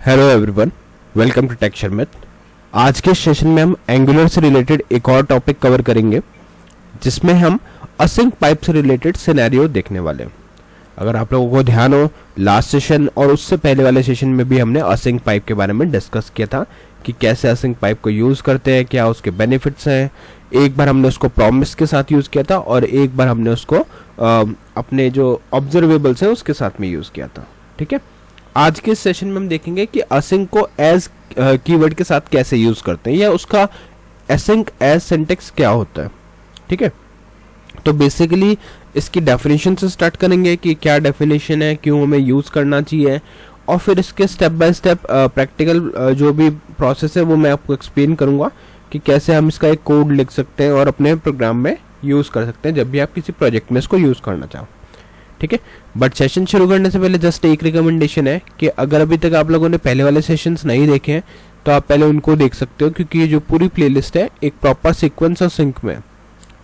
Hello everyone, welcome to tech Sharmit. आज के session में हम एंगुलर से रिलेटेड एक और टॉपिक कवर करेंगे जिसमें हम असिंक पाइप से रिलेटेड सिनेरियो देखने वाले हैं। अगर आप लोगों को ध्यान हो, लास्ट सेशन और उससे पहले वाले सेशन में भी हमने असिंक पाइप के बारे में डिस्कस किया था कि कैसे असिंक पाइप को यूज़ करते हैं, क्या उसके बेनिफिट्स हैं। एक बार हमने उसको प्रॉमिस के साथ यूज़ किया था और एक बार हमने उसको अपने जो ऑब्जर्वेबल्स हैं उसके साथ में यूज़ किया था। ठीक है, आज के सेशन में हम देखेंगे कि असिंक को एज कीवर्ड के साथ कैसे यूज करते हैं या उसका असिंक एज सिंटैक्स क्या होता है। ठीक है, तो बेसिकली इसकी डेफिनेशन से स्टार्ट करेंगे कि क्या डेफिनेशन है, क्यों हमें यूज करना चाहिए, और फिर इसके स्टेप बाय स्टेप प्रैक्टिकल जो भी प्रोसेस है वो मैं आपको एक्सप्लेन करूंगा कि कैसे हम इसका एक कोड लिख सकते हैं और अपने प्रोग्राम में यूज कर सकते हैं जब भी आप किसी प्रोजेक्ट में इसको यूज करना चाहो। ठीक है, बट सेशन शुरू करने से पहले जस्ट एक रिकमेंडेशन है कि अगर अभी तक आप लोगों ने पहले वाले सेशंस नहीं देखे हैं तो आप पहले उनको देख सकते हो, क्योंकि ये जो पूरी प्लेलिस्ट है एक प्रॉपर सीक्वेंस और सिंक में है।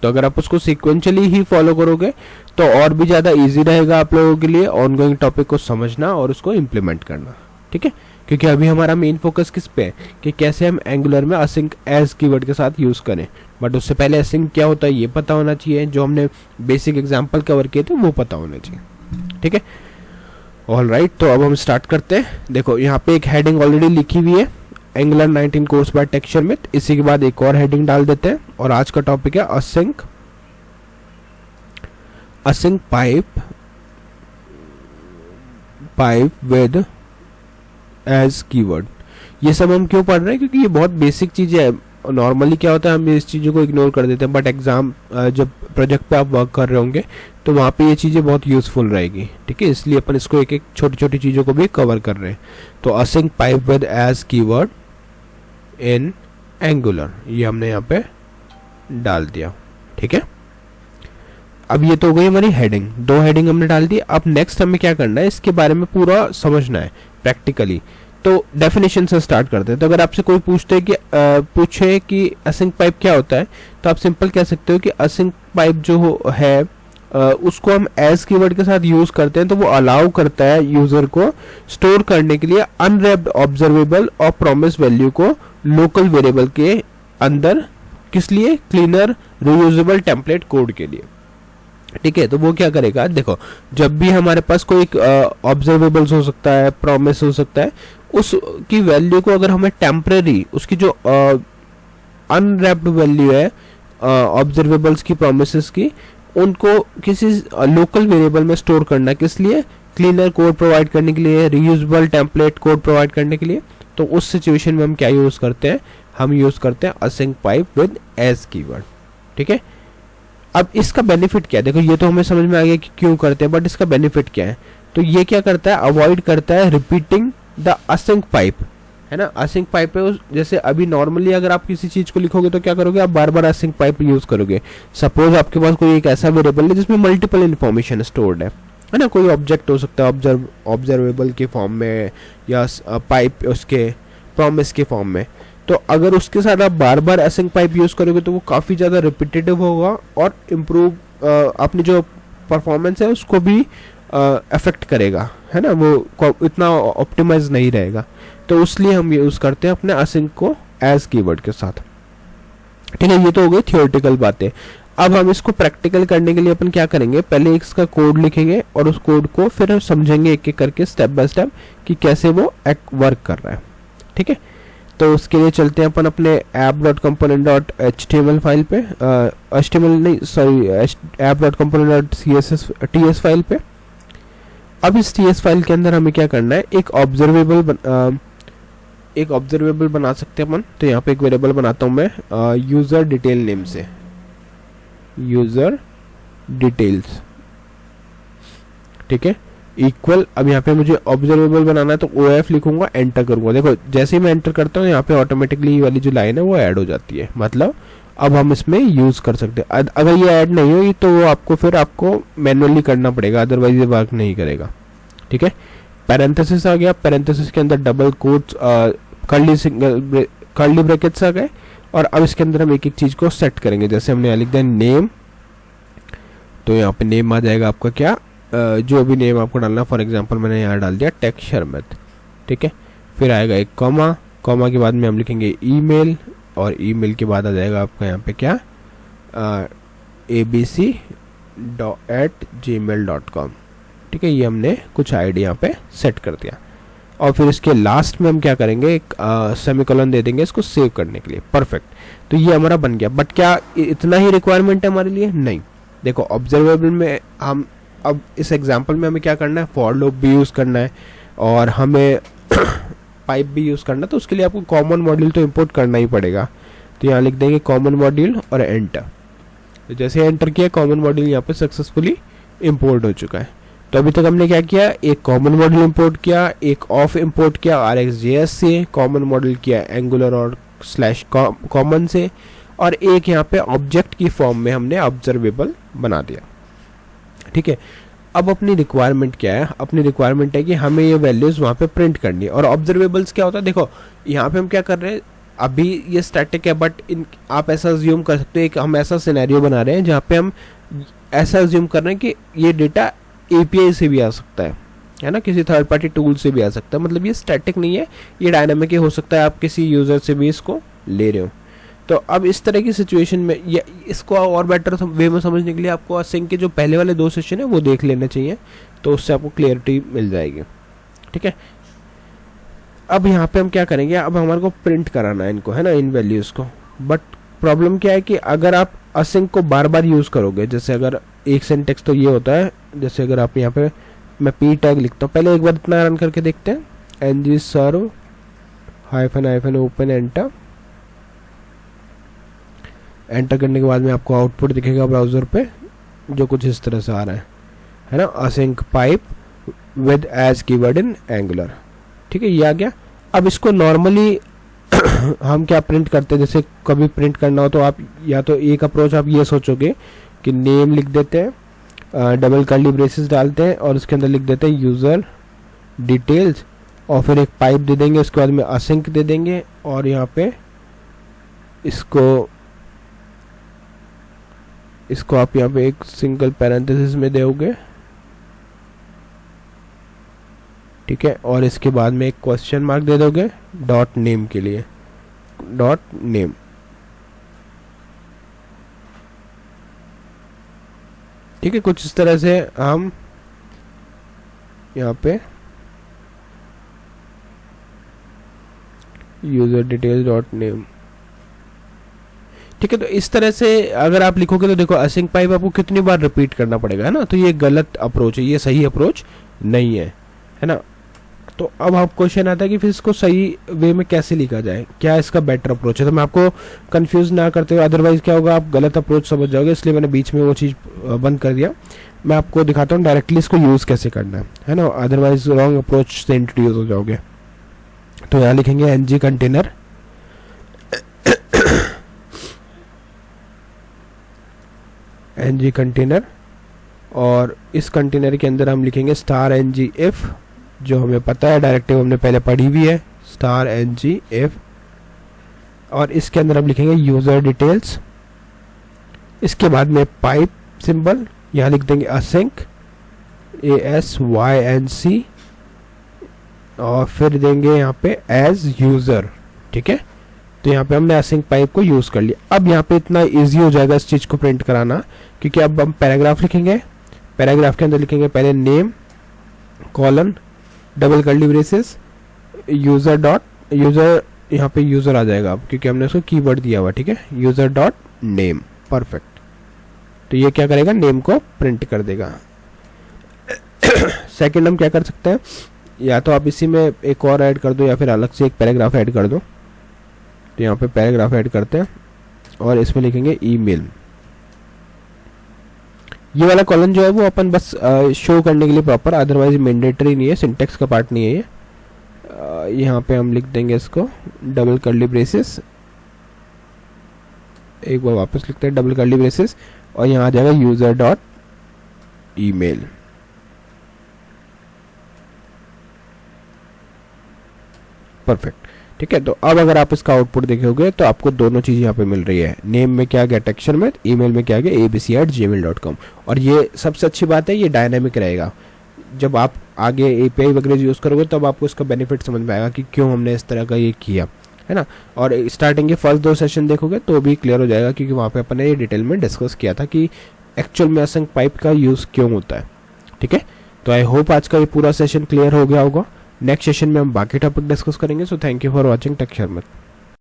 तो अगर आप उसको सीक्वेंशियली ही फॉलो करोगे तो और भी ज़्यादा इजी रहेगा आप लोगों के लिए ऑनगोइंग टॉपिक को समझना और उसको इम्प्लीमेंट करना। ठीक है, क्योंकि अभी हमारा मेन फोकस किस पे है कि कैसे हम एंगुलर में असिंक एज कीवर्ड के साथ यूज़ करें। बट उससे पहले असिंक क्या होता है ये पता होना चाहिए, जो हमने बेसिक एग्जांपल कवर किए थे वो पता होना चाहिए। ठीक है, ऑल राइट, तो अब हम स्टार्ट करते हैं। देखो यहाँ पे एक हेडिंग ऑलरेडी लिखी हुई है, angular 19 course buy take Sharmit. इसी के बाद एक और हेडिंग डाल देते हैं और आज का टॉपिक है async pipe with as keyword. ये सब हम क्यों पढ़ रहे हैं, क्योंकि ये बहुत बेसिक चीज़ें हैं। नॉर्मली क्या होता है हम इस चीज़ों को इग्नोर कर देते हैं, बट एग्जाम जब प्रोजेक्ट पे आप वर्क कर रहे होंगे तो वहाँ पे ये चीज़ें बहुत यूज़फुल रहेगी। ठीक है, इसलिए अपन इसको एक एक छोटी छोटी चीज़ों को भी कवर कर रहे हैं। तो async pipe with as keyword in Angular ये हमने यहाँ पे डाल दिया। ठीक है, अब ये तो हो गई हमारी हेडिंग, दो हेडिंग हमने डाल दी। अब नेक्स्ट हमें क्या करना है, इसके बारे में पूरा समझना है प्रैक्टिकली। तो डेफिनेशन से स्टार्ट करते हैं। तो अगर आपसे कोई पूछे कि असिंक पाइप क्या होता है तो आप सिंपल कह सकते हो कि असिंक पाइप जो है उसको हम एज कीवर्ड के साथ यूज करते हैं तो वो अलाउ करता है यूजर को स्टोर करने के लिए अनरैप्ड ऑब्जर्वेबल और प्रॉमिस वैल्यू को लोकल वेरिएबल के अंदर, किस लिए, क्लीनर रियूजेबल टेम्पलेट कोड के लिए। ठीक है, तो वो क्या करेगा, देखो जब भी हमारे पास कोई ऑब्जर्वेबल्स हो सकता है, प्रॉमिस हो सकता है, उसकी वैल्यू को अगर हमें टेम्परेरी उसकी जो अनरैप्ड वैल्यू है ऑब्जर्वेबल्स की, प्रॉमिसेस की, उनको किसी लोकल वेरिएबल में स्टोर करना, किस लिए, क्लीनर कोड प्रोवाइड करने के लिए, रीयूजेबल टेम्पलेट कोड प्रोवाइड करने के लिए। तो उस सिचुएशन में हम क्या यूज करते हैं, हम यूज करते हैं async pipe with as keyword. ठीक है, अब इसका बेनिफिट क्या है, देखो ये तो हमें समझ में आ गया कि क्यों करते हैं, बट इसका बेनिफिट क्या है। तो ये क्या करता है, अवॉइड करता है रिपीटिंग द असिंक पाइप, है ना। असिंक पाइप है जैसे अभी नॉर्मली अगर आप किसी चीज को लिखोगे तो क्या करोगे, आप बार बार असिंक पाइप यूज करोगे। सपोज आपके पास कोई एक ऐसा वेरिएबल है जिसमें मल्टीपल इन्फॉर्मेशन स्टोर्ड है ना। कोई ऑब्जेक्ट हो सकता है ऑब्जर्वेबल के फॉर्म में या पाइप उसके प्रॉमिस के फॉर्म में। तो अगर उसके साथ आप बार बार असिंक पाइप यूज करोगे तो वो काफ़ी ज़्यादा रिपीटेटिव होगा और इम्प्रूव अपनी जो परफॉर्मेंस है उसको भी अफेक्ट करेगा, है ना। वो इतना ऑप्टिमाइज नहीं रहेगा, तो इसलिए हम यूज़ करते हैं अपने असिंक को एज कीवर्ड के साथ। ठीक है, ये तो हो गई थियोरेटिकल बातें। अब हम इसको प्रैक्टिकल करने के लिए अपन क्या करेंगे, पहले इसका कोड लिखेंगे और उस कोड को फिर हम समझेंगे एक एक करके स्टेप बाय स्टेप कि कैसे वो वर्क कर रहा है। ठीक है, तो उसके लिए चलते हैं अपन अपने app.component.html फाइल पे, app.component.css फाइल पे। अब इस ts फाइल के अंदर हमें क्या करना है, एक ऑब्जर्वेबल बना सकते हैं अपन। तो यहाँ पे एक वेरिएबल बनाता हूँ मैं यूजर डिटेल नेम से, यूजर डिटेल्स। ठीक है, इक्वल, अब यहाँ पे मुझे ऑब्जर्वेबल बनाना है तो OF लिखूंगा, एंटर करूंगा। देखो जैसे ही मैं एंटर करता हूँ यहाँ पे ऑटोमेटिकली ये वाली जो लाइन है वो ऐड हो जाती है, मतलब अब हम इसमें यूज कर सकते हैं। अगर ये ऐड नहीं होगी तो वो आपको मैनुअली करना पड़ेगा, अदरवाइज ये वर्क नहीं करेगा। ठीक है, पैरेंथेसिस आ गया, पैरेंथेसिस के अंदर डबल कोट्स, कर्ली ब्रैकेट्स आ गए। और अब इसके अंदर हम एक एक चीज को सेट करेंगे। जैसे हमने यहाँ लिख दिया नेम, तो यहाँ पे नेम आ जाएगा आपका क्या, जो भी नेम आपको डालना। फॉर एग्जांपल मैंने यहाँ डाल दिया टेक शर्मित। ठीक है, फिर आएगा एक कॉमा, कॉमा के बाद में हम लिखेंगे ईमेल, और ईमेल के बाद आ जाएगा आपका यहाँ पे क्या abc@gmail.com। ठीक है, ये हमने कुछ आईडी यहाँ पे सेट कर दिया। और फिर इसके लास्ट में हम क्या करेंगे, एक सेमीकोलन दे देंगे इसको सेव करने के लिए। परफेक्ट, तो ये हमारा बन गया। बट क्या इतना ही रिक्वायरमेंट है हमारे लिए? नहीं। देखो ऑब्जर्वेबल में हम अब इस एग्जांपल में हमें क्या करना है, फॉर लूप भी यूज़ करना है और हमें पाइप भी यूज़ करना है। तो उसके लिए आपको कॉमन मॉड्यूल तो इंपोर्ट करना ही पड़ेगा। तो यहाँ लिख देंगे कॉमन मॉड्यूल और एंटर। तो जैसे एंटर किया, कॉमन मॉड्यूल यहाँ पे सक्सेसफुली इंपोर्ट हो चुका है। तो अभी तक हमने क्या किया, एक कॉमन मॉड्यूल इंपोर्ट किया, एक ऑफ इंपोर्ट किया RxJS से, कॉमन मॉड्यूल किया एंगुलर और /कॉमन से, और एक यहाँ पे ऑब्जेक्ट की फॉर्म में हमने ऑब्जर्वेबल बना दिया। ठीक है, अब अपनी रिक्वायरमेंट क्या है? अपनी रिक्वायरमेंट है कि हमें ये वैल्यूज वहाँ पे प्रिंट करनी है। और ऑब्जर्वेबल्स क्या होता है, देखो यहाँ पे हम क्या कर रहे हैं, अभी ये स्टैटिक है, बट आप ऐसा अज्यूम कर सकते हो, एक हम ऐसा सिनेरियो बना रहे हैं जहाँ पे हम ऐसा अज्यूम कर रहे हैं कि ये डेटा API से भी आ सकता है ना, किसी थर्ड पार्टी टूल से भी आ सकता है। मतलब ये स्टैटिक नहीं है, ये डायनामिक ही हो सकता है, आप किसी यूजर से भी इसको ले रहे हो। तो अब इस तरह की सिचुएशन में ये इसको और बेटर वे में समझने के लिए आपको असिंक के जो पहले वाले 2 सेशन है वो देख लेने चाहिए, तो उससे आपको क्लियरिटी मिल जाएगी। ठीक है, अब यहाँ पे हम क्या करेंगे, अब हमारे को प्रिंट कराना है इनको, है ना, इन वैल्यूज़ को। बट प्रॉब्लम क्या है कि अगर आप असिंक को बार बार यूज़ करोगे, जैसे अगर एक सिंटेक्स तो ये होता है, जैसे अगर आप यहाँ पे मैं p टैग लिखता हूँ, पहले एक बार इतना रन करके देखते हैं, ng serve -open enter. Enter करने के बाद में आपको आउटपुट दिखेगा ब्राउज़र पे, जो कुछ इस तरह से आ रहा है ना, async pipe with as keyword in Angular. ठीक है, ये आ गया। अब इसको नॉर्मली हम क्या प्रिंट करते हैं, जैसे कभी प्रिंट करना हो तो आप या तो एक अप्रोच आप ये सोचोगे कि नेम लिख देते हैं, डबल कर्ली ब्रेसेस डालते हैं और उसके अंदर लिख देते हैं यूज़र डिटेल्स, और फिर एक पाइप दे देंगे, उसके बाद में असिंक दे देंगे, और यहाँ पे इसको आप यहाँ पे एक सिंगल पैरेंथेसिस में दोगे। ठीक है, और इसके बाद में एक क्वेश्चन मार्क दे दोगे डॉट नेम के लिए, डॉट नेम। ठीक है, कुछ इस तरह से हम यहाँ पे यूजर डिटेल्स डॉट नेम। ठीक है, तो इस तरह से अगर आप लिखोगे तो देखो असिंक पाइप आपको कितनी बार रिपीट करना पड़ेगा, है ना। तो ये गलत अप्रोच है, ये सही अप्रोच नहीं है ना। तो अब आप क्वेश्चन आता है कि फिर इसको सही वे में कैसे लिखा जाए, क्या इसका बेटर अप्रोच है। तो मैं आपको कंफ्यूज ना करते हुए, अदरवाइज क्या होगा, आप गलत अप्रोच समझ जाओगे, इसलिए मैंने बीच में वो चीज़ बंद कर दिया। मैं आपको दिखाता हूँ डायरेक्टली इसको यूज़ कैसे करना है ना, अदरवाइज रॉन्ग अप्रोच से इंट्रोड्यूस हो जाओगे। तो यहाँ लिखेंगे ng कंटेनर, ng कंटेनर, और इस कंटेनर के अंदर हम लिखेंगे *ng if, जो हमें पता है, डायरेक्टिव हमने पहले पढ़ी हुई है, *ng if, और इसके अंदर हम लिखेंगे यूजर डिटेल्स। इसके बाद में पाइप सिंबल, यहाँ लिख देंगे async, ASYNC, और फिर देंगे यहाँ पे एज यूजर। ठीक है, तो यहाँ पे हमने असिंक पाइप को यूज कर लिया। अब यहाँ पे इतना इजी हो जाएगा इस चीज को प्रिंट कराना, क्योंकि अब हम पैराग्राफ लिखेंगे, पैराग्राफ के अंदर लिखेंगे पहले name colon double curly braces user dot, user यहाँ पे यूजर आ जाएगा अब, क्योंकि हमने उसको कीवर्ड दिया हुआ। ठीक है, यूजर डॉट नेम, परफेक्ट। तो ये क्या करेगा, नेम को प्रिंट कर देगा। सेकंड हम क्या कर सकते हैं, या तो आप इसी में एक और ऐड कर दो, या फिर अलग से एक पैराग्राफ ऐड कर दो। तो यहाँ पे पैराग्राफ ऐड करते हैं और इसमें लिखेंगे ईमेल। ये वाला कॉलम जो है वो अपन बस शो करने के लिए प्रॉपर, अदरवाइज मैंडेटरी नहीं है, सिंटेक्स का पार्ट नहीं है ये। यहाँ पे हम लिख देंगे इसको डबल कर्ली ब्रेसेस, एक बार वापस लिखते हैं डबल कर्ली ब्रेसेस, और यहाँ आ जाएगा यूजर डॉट ईमेल। परफेक्ट। ठीक है, तो अब अगर आप इसका आउटपुट देखोगे तो आपको दोनों चीज़ यहाँ पे मिल रही है, नेम में क्या आ गया टेक्सचर में, ईमेल में क्या आ गया abc@gmail.com। और ये सबसे अच्छी बात है, ये डायनेमिक रहेगा। जब आप आगे एपीआई वगैरह यूज़ करोगे तब आपको इसका बेनिफिट समझ में आएगा कि क्यों हमने इस तरह का ये किया, है ना। और स्टार्टिंग के फर्स्ट 2 सेशन देखोगे तो भी क्लियर हो जाएगा, क्योंकि वहाँ पे अपन ने ये डिटेल में डिस्कस किया था कि एक्चुअल में असंक पाइप का यूज़ क्यों होता है। ठीक है, तो आई होप आज का ये पूरा सेशन क्लियर हो गया होगा। नेक्स्ट सेशन में हम बाकी टॉपिक डिस्कस करेंगे। So thank you for watching tech शर्मत।